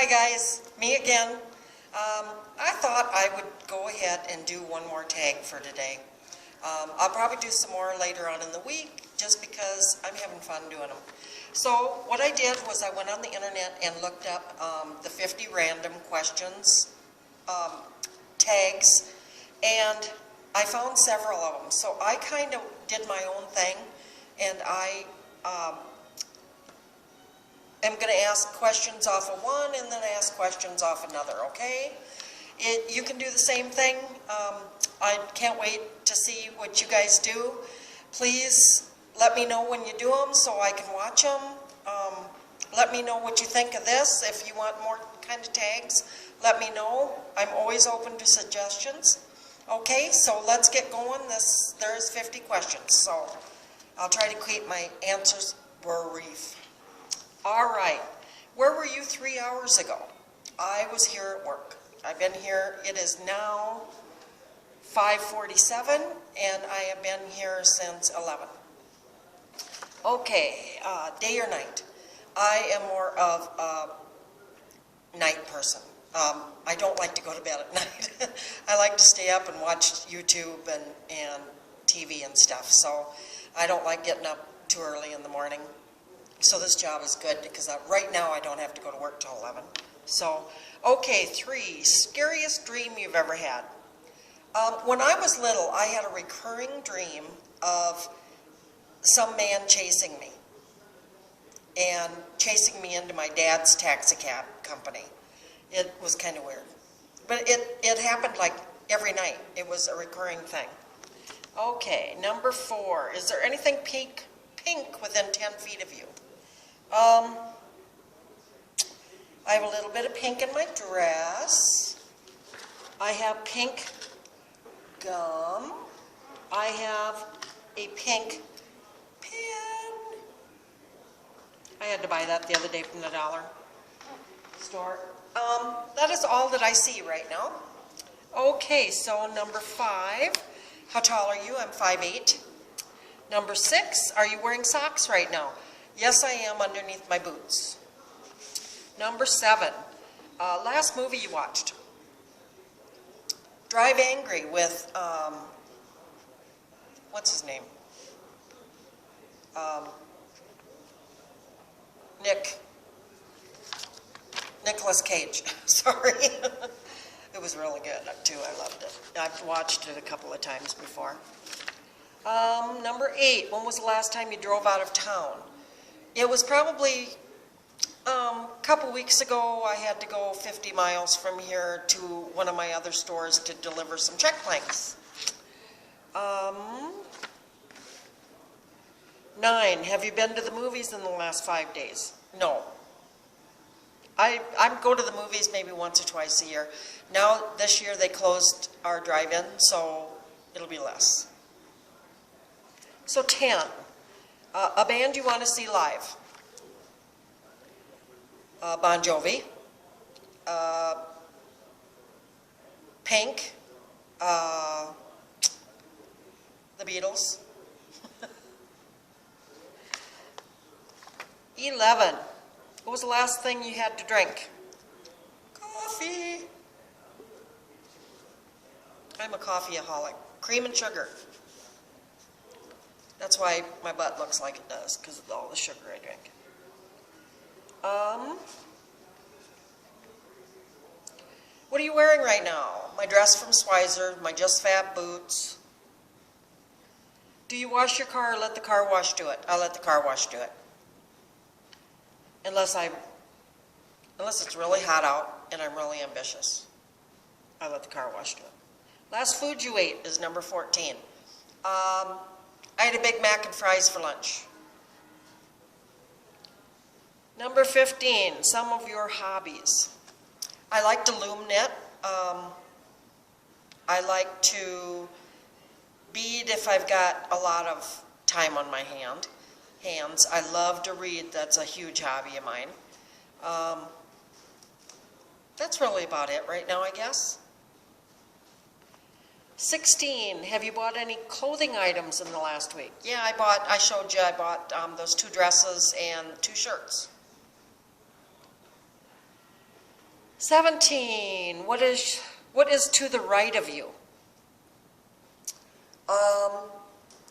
Hi guys, me again. I thought I would go ahead and do one more tag for today. I'll probably do some more later on in the week just because I'm having fun doing them. So what I did was I went on the internet and looked up the 50 random questions tags, and I found several of them. So I kind of did my own thing, and I am going to ask questions off of one and then ask questions off another, okay? You can do the same thing. I can't wait to see what you guys do. Please let me know when you do them so I can watch them. Let me know what you think of this. If you want more kind of tags, let me know. I'm always open to suggestions. Okay, so let's get going. There's 50 questions, so I'll try to keep my answers brief. All right, where were you 3 hours ago? I was here at work. I've been here, it is now 5:47, and I have been here since 11. Okay, day or night? I am more of a night person. I don't like to go to bed at night. I like to stay up and watch YouTube and TV and stuff, so I don't like getting up too early in the morning. So this job is good because right now I don't have to go to work till 11. So, okay, 3, scariest dream you've ever had. When I was little, I had a recurring dream of some man chasing me and chasing me into my dad's taxi cab company. It was kind of weird. But it happened like every night. It was a recurring thing. Okay, number 4. Is there anything pink within 10 feet of you? I have a little bit of pink in my dress. I have pink gum. I have a pink pen. I had to buy that the other day from the dollar store. That is all that I see right now. Okay, so number 5. How tall are you? I'm 5'8". Number 6. Are you wearing socks right now? Yes, I am, underneath my boots. Number 7. Last movie you watched? Drive Angry with, what's his name? Nicolas Cage. Sorry. It was really good, too. I loved it. I've watched it a couple of times before. Number 8. When was the last time you drove out of town? It was probably a couple weeks ago. I had to go 50 miles from here to one of my other stores to deliver some check planks. 9. Have you been to the movies in the last 5 days? No. I go to the movies maybe once or twice a year. Now, this year they closed our drive-in, so it'll be less. So 10. A band you want to see live? Bon Jovi, Pink, the Beatles. 11. What was the last thing you had to drink? Coffee. I'm a coffeeaholic. Cream and sugar. That's why my butt looks like it does, because of all the sugar I drink. What are you wearing right now? My dress from Schweizer, my Just Fab boots. Do you wash your car or let the car wash do it? I'll let the car wash do it. Unless it's really hot out and I'm really ambitious. I'll let the car wash do it. Last food you ate is number 14. I had a Big Mac and fries for lunch. Number 15, some of your hobbies. I like to loom knit. I like to bead if I've got a lot of time on my hands. I love to read. That's a huge hobby of mine. That's really about it right now, I guess. 16, have you bought any clothing items in the last week? Yeah, I showed you, I bought those 2 dresses and 2 shirts. 17, what is to the right of you?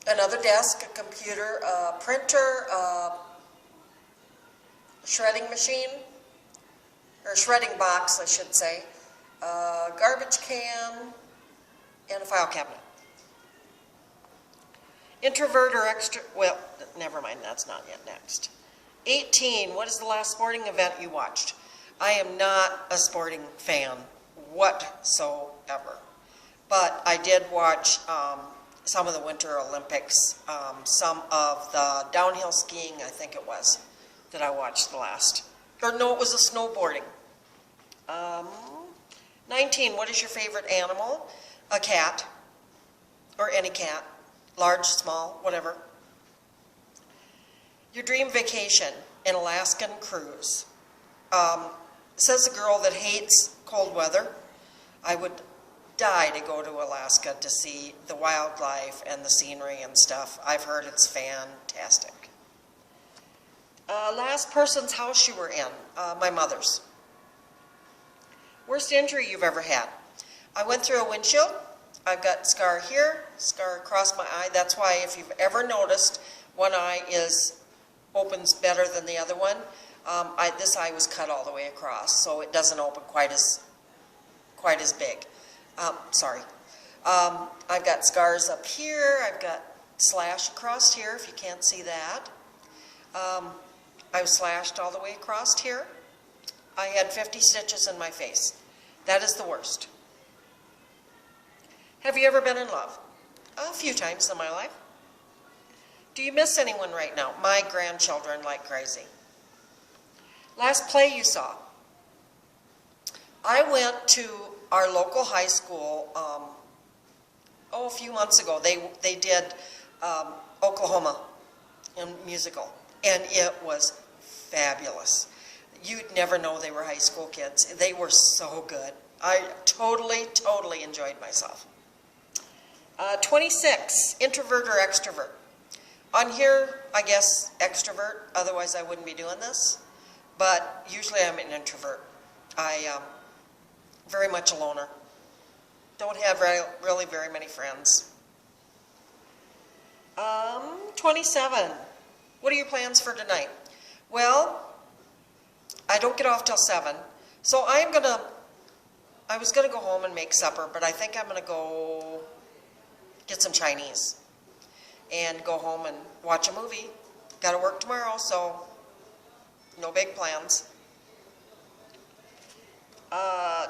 Another desk, a computer, a printer, a shredding machine, or shredding box, I should say, a garbage can, and a file cabinet. Introvert or extra, well, never mind, that's not yet next. 18, what is the last sporting event you watched? I am not a sporting fan whatsoever, but I did watch some of the Winter Olympics, some of the downhill skiing, I think it was, that I watched the last. Or no, it was the snowboarding. 19, what is your favorite animal? A cat, or any cat, large, small, whatever. Your dream vacation, an Alaskan cruise. Says a girl that hates cold weather. I would die to go to Alaska to see the wildlife and the scenery and stuff. I've heard it's fantastic. Last person's house you were in, my mother's. Worst injury you've ever had? I went through a windshield. I've got scar here, scar across my eye. That's why if you've ever noticed, one eye opens better than the other one. This eye was cut all the way across, so it doesn't open quite as big. Sorry. I've got scars up here. I've got slash across here, if you can't see that. I was slashed all the way across here. I had 50 stitches in my face. That is the worst. Have you ever been in love? A few times in my life. Do you miss anyone right now? My grandchildren like crazy. Last play you saw? I went to our local high school, a few months ago. They did Oklahoma musical, and it was fabulous. You'd never know they were high school kids. They were so good. I totally enjoyed myself. 26, introvert or extrovert? On here, I guess extrovert, otherwise I wouldn't be doing this. But usually I'm an introvert. I very much a loner. Don't have really very many friends. 27, what are your plans for tonight? Well, I don't get off till 7, so I was gonna go home and make supper, but I think I'm gonna go get some Chinese and go home and watch a movie. Gotta work tomorrow, so no big plans.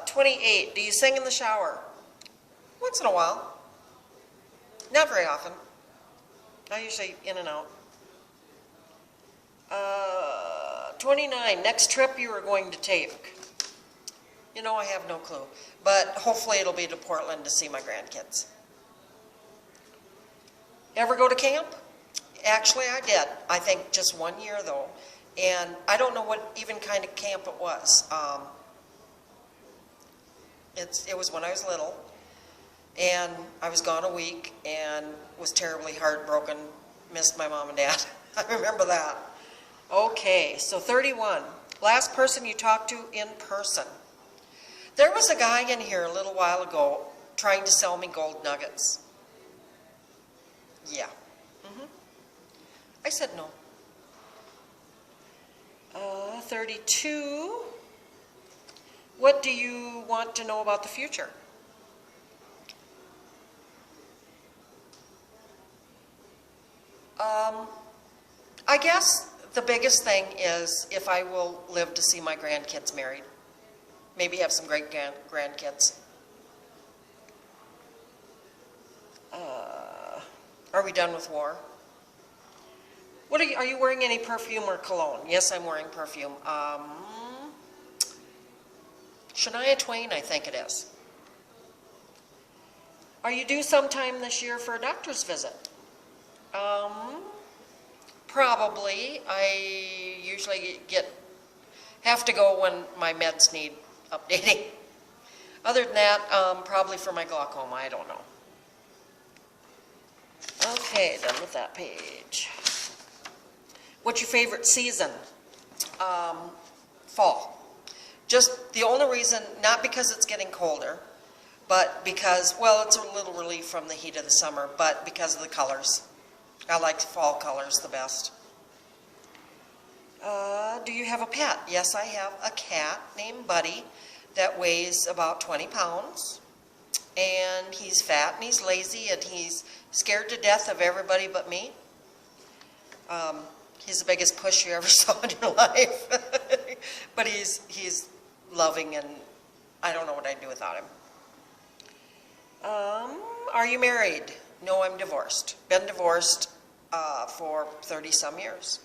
28, do you sing in the shower? Once in a while. Not very often. I usually in and out. 29, next trip you are going to take? You know, I have no clue, but hopefully it'll be to Portland to see my grandkids. Ever go to camp? Actually, I did. I think just 1 year though, and I don't know what even kind of camp it was. It was when I was little, and I was gone a week and was terribly heartbroken, missed my mom and dad. I remember that. Okay, so 31, last person you talked to in person. There was a guy in here a little while ago trying to sell me gold nuggets. Yeah. I said no. 32, what do you want to know about the future? I guess the biggest thing is if I will live to see my grandkids married. Maybe have some great grandkids. Are we done with war? Are you wearing any perfume or cologne? Yes, I'm wearing perfume. Shania Twain, I think it is. Are you due sometime this year for a doctor's visit? Probably. I usually have to go when my meds need updating. Other than that, probably for my glaucoma, I don't know. Okay, done with that page. What's your favorite season? Fall. Just the only reason, not because it's getting colder, but because, well, it's a little relief from the heat of the summer, but because of the colors. I like fall colors the best. Do you have a pet? Yes, I have a cat named Buddy that weighs about 20 pounds. And he's fat and he's lazy and he's scared to death of everybody but me. He's the biggest push you ever saw in your life. But he's loving, and I don't know what I'd do without him. Are you married? No, I'm divorced. Been divorced for 30-some years.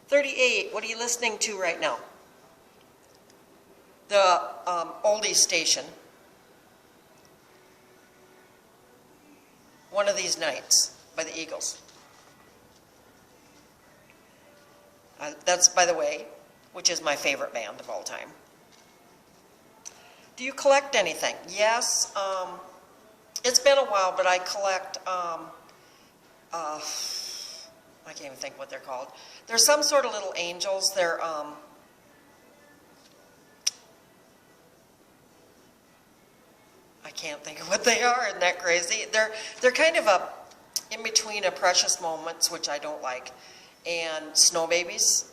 38, what are you listening to right now? The oldies station. One of These Nights by the Eagles. That's, by the way, which is my favorite band of all time. Do you collect anything? Yes. It's been a while, but I collect, I can't even think what they're called. They're some sort of little angels. They're, I can't think of what they are. Isn't that crazy? They're kind of in between a Precious Moments, which I don't like, and Snow Babies.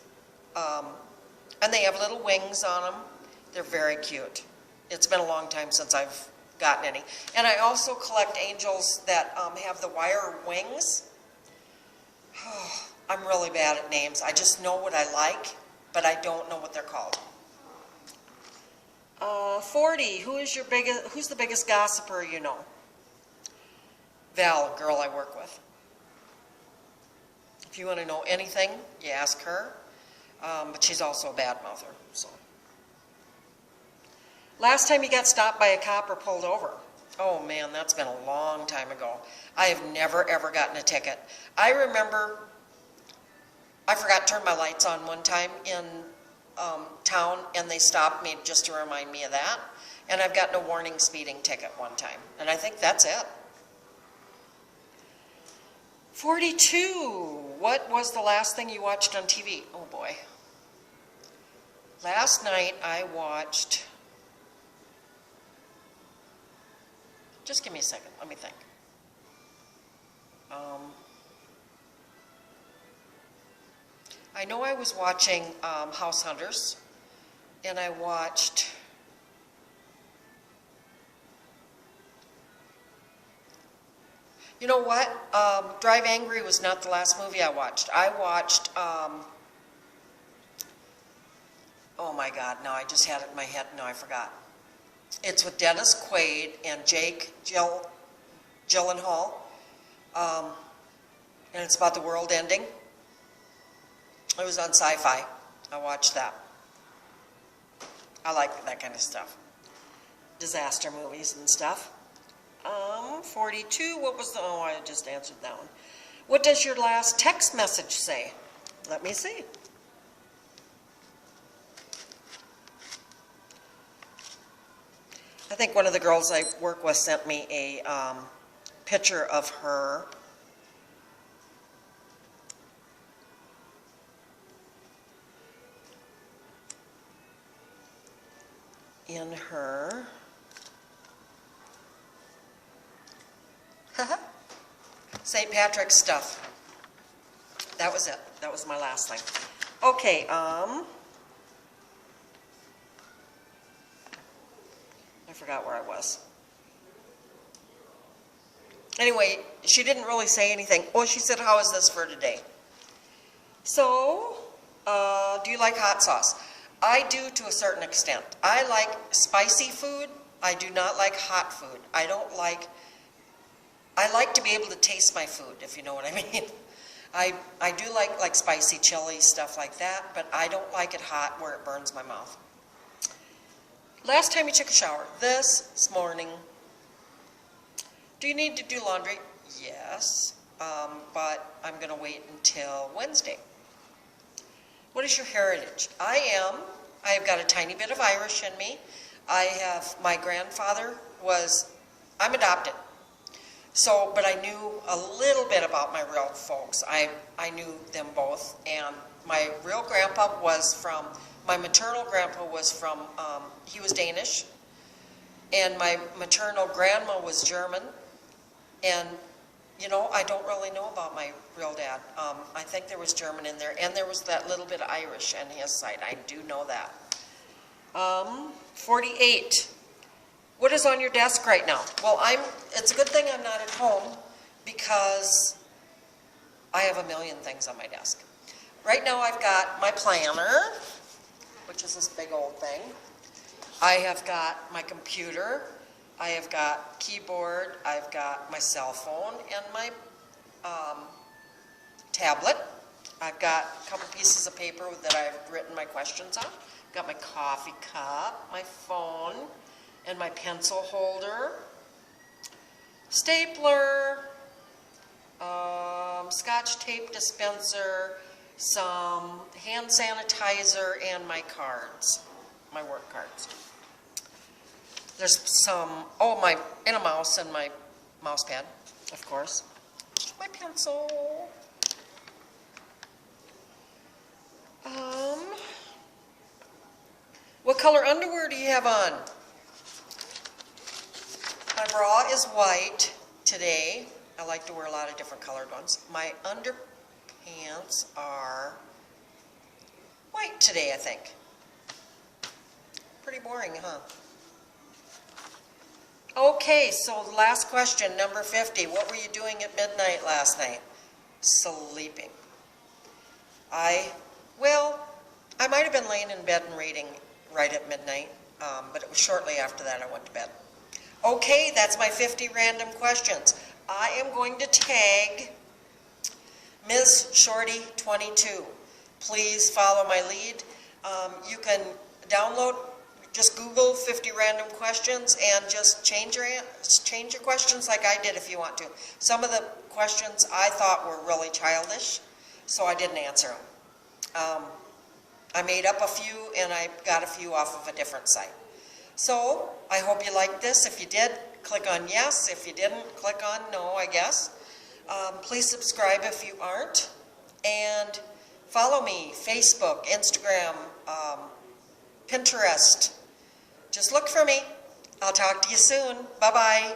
And they have little wings on them. They're very cute. It's been a long time since I've gotten any. And I also collect angels that have the wire wings. I'm really bad at names. I just know what I like, but I don't know what they're called. 40, who's the biggest gossiper you know? Val, a girl I work with. If you want to know anything, you ask her. But she's also a bad mouther. So. Last time you got stopped by a cop or pulled over? Oh man, that's been a long time ago. I have never ever gotten a ticket. I remember I forgot to turn my lights on one time in town, and they stopped me just to remind me of that. And I've gotten a warning speeding ticket one time, and I think that's it. 42. What was the last thing you watched on TV? Oh boy. Last night I watched, just give me a second, let me think. I know I was watching House Hunters, and I watched, you know what? Drive Angry was not the last movie I watched. I watched, oh my God, no, I just had it in my head. No, I forgot. It's with Dennis Quaid and Jake Gyllenhaal. And it's about the world ending. It was on Sci-Fi. I watched that. I like that kind of stuff. Disaster movies and stuff. 42, what was the, oh, I just answered that one. What does your last text message say? Let me see. I think one of the girls I work with sent me a picture of her. In her St. Patrick's stuff. That was it. That was my last thing. Okay, I forgot where I was. Anyway, she didn't really say anything. Oh, she said, how is this for today? So, do you like hot sauce? I do to a certain extent. I like spicy food. I do not like hot food. I like to be able to taste my food, if you know what I mean. I do like spicy chili, stuff like that, but I don't like it hot where it burns my mouth. Last time you took a shower? This morning. Do you need to do laundry? Yes, but I'm going to wait until Wednesday. What is your heritage? I have got a tiny bit of Irish in me. My grandfather I'm adopted. So, but I knew a little bit about my real folks. I knew them both, and my real grandpa was from My maternal grandpa was from, he was Danish, and my maternal grandma was German, and you know, I don't really know about my real dad. I think there was German in there, and there was that little bit of Irish on his side. I do know that. 48. What is on your desk right now? Well, it's a good thing I'm not at home because I have a million things on my desk. Right now I've got my planner, which is this big old thing. I have got my computer. I have got keyboard. I've got my cell phone and my tablet. I've got a couple pieces of paper that I've written my questions on. I've got my coffee cup, my phone, and my pencil holder, stapler, Scotch tape dispenser, some hand sanitizer, and my cards, my work cards. There's some, and a mouse and my mouse pad, of course. My pencil. What color underwear do you have on? My bra is white today. I like to wear a lot of different colored ones. My underpants are white today, I think. Pretty boring, huh? Okay, so the last question, number 50. What were you doing at midnight last night? Sleeping. I might have been laying in bed and reading right at midnight, but it was shortly after that I went to bed. Okay, that's my 50 random questions. I am going to tag Ms. Shorty 22. Please follow my lead. You can download, just Google 50 random questions and just change your questions like I did if you want to. Some of the questions I thought were really childish, so I didn't answer them. I made up a few and I got a few off of a different site. So I hope you liked this. If you did, click on yes. If you didn't, click on no, I guess. Please subscribe if you aren't. And follow me, Facebook, Instagram, Pinterest. Just look for me. I'll talk to you soon. Bye-bye.